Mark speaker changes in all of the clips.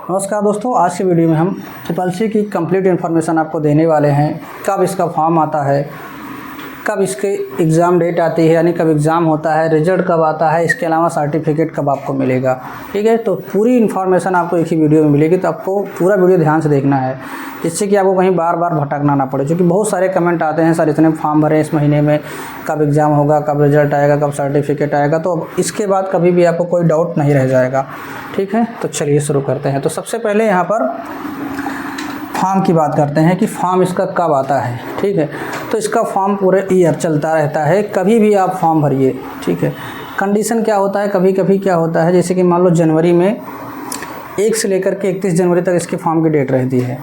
Speaker 1: नमस्कार दोस्तों, आज के वीडियो में हम ट्रिपल सी की कंप्लीट इन्फॉर्मेशन आपको देने वाले हैं। कब इसका फॉर्म आता है, कब इसके एग्ज़ाम डेट आती है, यानी कब एग्ज़ाम होता है, रिजल्ट कब आता है, इसके अलावा सर्टिफिकेट कब आपको मिलेगा। ठीक है, तो पूरी इन्फॉर्मेशन आपको एक ही वीडियो में मिलेगी, तो आपको पूरा वीडियो ध्यान से देखना है, जिससे कि आपको कहीं बार बार भटकना ना पड़े। क्योंकि बहुत सारे कमेंट आते हैं, सर इतने फॉर्म भरे इस महीने में, कब एग्ज़ाम होगा, कब रिजल्ट आएगा, कब सर्टिफिकेट आएगा। तो इसके बाद कभी भी आपको कोई डाउट नहीं रह जाएगा। ठीक है, तो चलिए शुरू करते हैं। तो सबसे पहले यहाँ पर फॉर्म की बात करते हैं कि फॉर्म इसका कब आता है। ठीक है, तो इसका फॉर्म पूरे ईयर चलता रहता है, कभी भी आप फॉर्म भरिए। ठीक है, कंडीशन क्या होता है, कभी कभी क्या होता है, जैसे कि मान लो जनवरी में 1 से लेकर के 31 जनवरी तक इसके फॉर्म की डेट रहती है।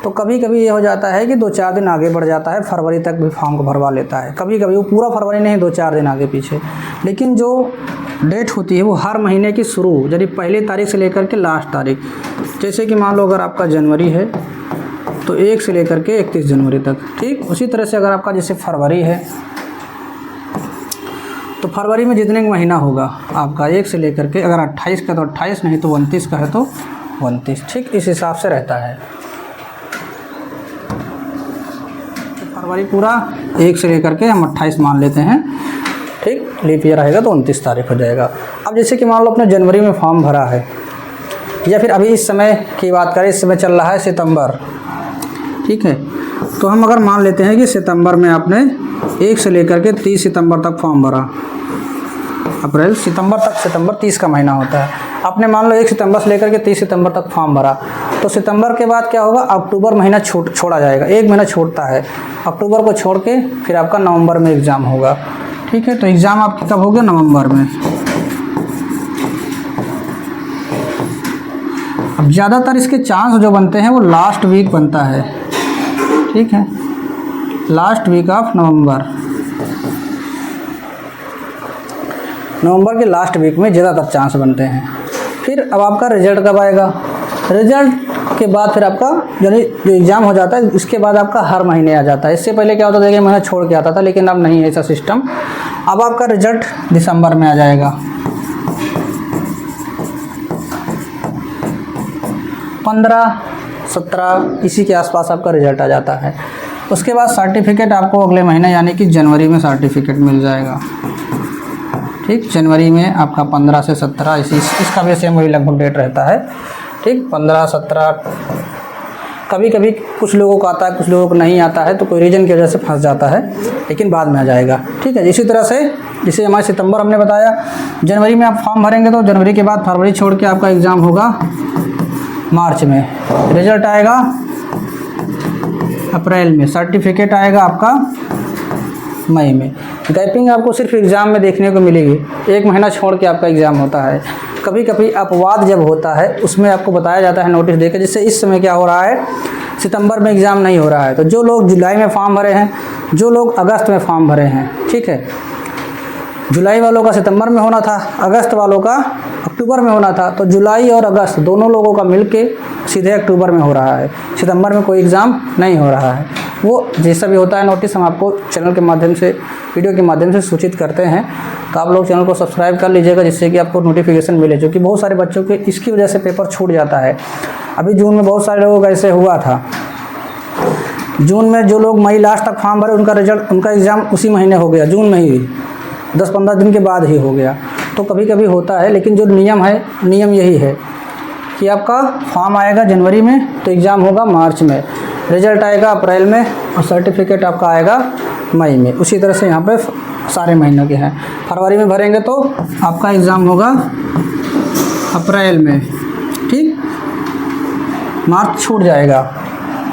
Speaker 1: तो कभी कभी ये हो जाता है कि 2-4 दिन आगे बढ़ जाता है, फरवरी तक भी फॉर्म को भरवा लेता है। कभी कभी वो पूरा फरवरी नहीं, 2-4 दिन आगे पीछे। लेकिन जो डेट होती है वो हर महीने की शुरू, यानी पहली तारीख से लेकर के लास्ट तारीख। जैसे कि मान लो अगर आपका जनवरी है तो 1 से लेकर के 31 जनवरी तक। ठीक, उसी तरह से अगर आपका जैसे फरवरी है तो फरवरी में जितने महीना होगा आपका 1 से लेकर के, अगर 28 का तो 28, नहीं तो 29 का है तो 29। ठीक, इस हिसाब से रहता है। तो फरवरी पूरा 1 से लेकर के हम 28 मान लेते हैं। ठीक, लीप ईयर रहेगा तो 29 तारीख हो जाएगा। अब जैसे कि मान लो अपने जनवरी में फॉर्म भरा है, या फिर अभी इस समय की बात करें, इस समय चल रहा है सितंबर। ठीक है, तो हम अगर मान लेते हैं कि सितंबर में आपने 1 से लेकर के 30 सितंबर तक फॉर्म भरा, अप्रैल सितंबर तक, सितंबर 30 का महीना होता है। आपने मान लो 1 सितंबर से लेकर के 30 सितंबर तक फॉर्म भरा, तो सितंबर के बाद क्या होगा, अक्टूबर महीना छोड़ा जाएगा, 1 महीना छोड़ता है। अक्टूबर को छोड़ के फिर आपका नवंबर में एग्ज़ाम होगा। ठीक है, तो एग्ज़ाम आपकी कब होगा, नवंबर में। अब ज़्यादातर इसके चांस जो बनते हैं वो लास्ट वीक बनता है। ठीक है, लास्ट वीक ऑफ नवंबर, नवंबर के लास्ट वीक में ज़्यादातर चांस बनते हैं। फिर अब आपका रिजल्ट कब आएगा, रिजल्ट के बाद फिर आपका जो एग्ज़ाम हो जाता है, इसके बाद आपका हर महीने आ जाता है। इससे पहले क्या होता था कि महीना छोड़ के आता था, लेकिन अब नहीं है ऐसा सिस्टम। अब आपका रिजल्ट दिसंबर में आ जाएगा, 15-17 इसी के आसपास आपका रिजल्ट आ जाता है। उसके बाद सर्टिफिकेट आपको अगले महीने यानी कि जनवरी में सर्टिफिकेट मिल जाएगा। ठीक, जनवरी में आपका 15 से 17 इसका भी सेम वही लगभग डेट रहता है। ठीक, 15-17 कभी कभी कुछ लोगों को आता है, कुछ लोगों को नहीं आता है, तो कोई रीज़न की वजह से फंस जाता है, लेकिन बाद में आ जाएगा। ठीक है, इसी तरह से जैसे हमारे सितंबर हमने बताया, जनवरी में आप फॉर्म भरेंगे तो जनवरी के बाद फरवरी छोड़ के आपका एग्ज़ाम होगा मार्च में, रिजल्ट आएगा अप्रैल में, सर्टिफिकेट आएगा आपका मई में। गैपिंग आपको सिर्फ एग्ज़ाम में देखने को मिलेगी, 1 महीना छोड़ के आपका एग्ज़ाम होता है। कभी कभी अपवाद जब होता है उसमें आपको बताया जाता है नोटिस देकर, जिससे इस समय क्या हो रहा है, सितंबर में एग्ज़ाम नहीं हो रहा है, तो जो लोग जुलाई में फॉर्म भरे हैं, जो लोग अगस्त में फॉर्म भरे हैं, ठीक है, जुलाई वालों का सितंबर में होना था, अगस्त वालों का अक्टूबर में होना था, तो जुलाई और अगस्त दोनों लोगों का मिलके सीधे अक्टूबर में हो रहा है, सितंबर में कोई एग्ज़ाम नहीं हो रहा है। वो जैसा भी होता है नोटिस हम आपको चैनल के माध्यम से, वीडियो के माध्यम से सूचित करते हैं। तो आप लोग चैनल को सब्सक्राइब कर लीजिएगा, जिससे कि आपको नोटिफिकेशन मिले, क्योंकि बहुत सारे बच्चों के इसकी वजह से पेपर छूट जाता है। अभी जून में बहुत सारे लोगों का ऐसे हुआ था, जून में जो लोग मई लास्ट तक फॉर्म भरे उनका रिजल्ट, उनका एग्ज़ाम उसी महीने हो गया, जून में ही 10-15 दिन के बाद ही हो गया। तो कभी कभी होता है, लेकिन जो नियम है, नियम यही है कि आपका फॉर्म आएगा जनवरी में तो एग्ज़ाम होगा मार्च में, रिजल्ट आएगा अप्रैल में और सर्टिफिकेट आपका आएगा मई में। उसी तरह से यहाँ पे सारे महीनों के हैं। फरवरी में भरेंगे तो आपका एग्ज़ाम होगा अप्रैल में। ठीक, मार्च छूट जाएगा,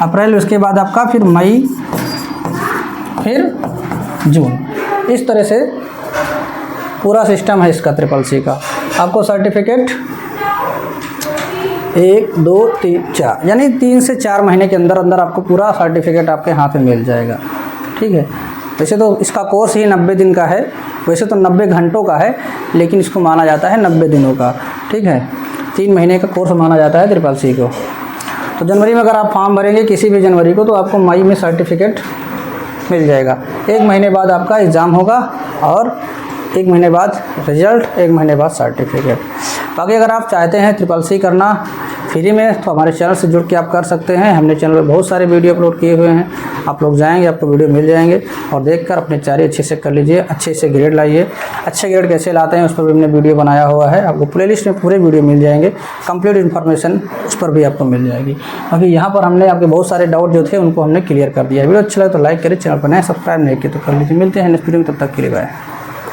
Speaker 1: अप्रैल, उसके बाद आपका फिर मई, फिर जून। इस तरह से पूरा सिस्टम है इसका ट्रिपल सी का। आपको सर्टिफिकेट 1, 2, 3, 4 यानी 3 से 4 महीने के अंदर अंदर आपको पूरा सर्टिफिकेट आपके हाथ में मिल जाएगा। ठीक है, वैसे तो इसका कोर्स ही 90 दिन का है, वैसे तो 90 घंटों का है, लेकिन इसको माना जाता है 90 दिनों का। ठीक है, 3 महीने का कोर्स माना जाता है ट्रिपल सी को। तो जनवरी में अगर आप फॉर्म भरेंगे किसी भी जनवरी को, तो आपको मई में सर्टिफिकेट मिल जाएगा। 1 महीने बाद आपका एग्ज़ाम होगा और 1 महीने बाद रिजल्ट, 1 महीने बाद सर्टिफिकेट। बाकी अगर आप चाहते हैं ट्रिपल सी करना फ्री में, तो हमारे चैनल से जुड़ के आप कर सकते हैं। हमने चैनल पर बहुत सारे वीडियो अपलोड किए हुए हैं, आप लोग जाएंगे आपको वीडियो मिल जाएंगे और देखकर अपनी तैयारी अच्छे से कर लीजिए, अच्छे से ग्रेड लाइए। अच्छे ग्रेड कैसे लाते हैं उस पर भी हमने वीडियो बनाया हुआ है, आपको प्लेलिस्ट में पूरे वीडियो मिल जाएंगे, कंप्लीट इन्फॉर्मेशन उस पर भी आपको मिल जाएगी। क्योंकि यहाँ पर हमने आपके बहुत सारे डाउट जो थे उनको हमने क्लियर कर दिया। वीडियो अच्छा लगे तो लाइक करें, चैनल पर नए सब्सक्राइब नहीं किए तो कर लीजिए। मिलते हैं नेक्स्ट वीडियो में, तब तक के लिए बाय।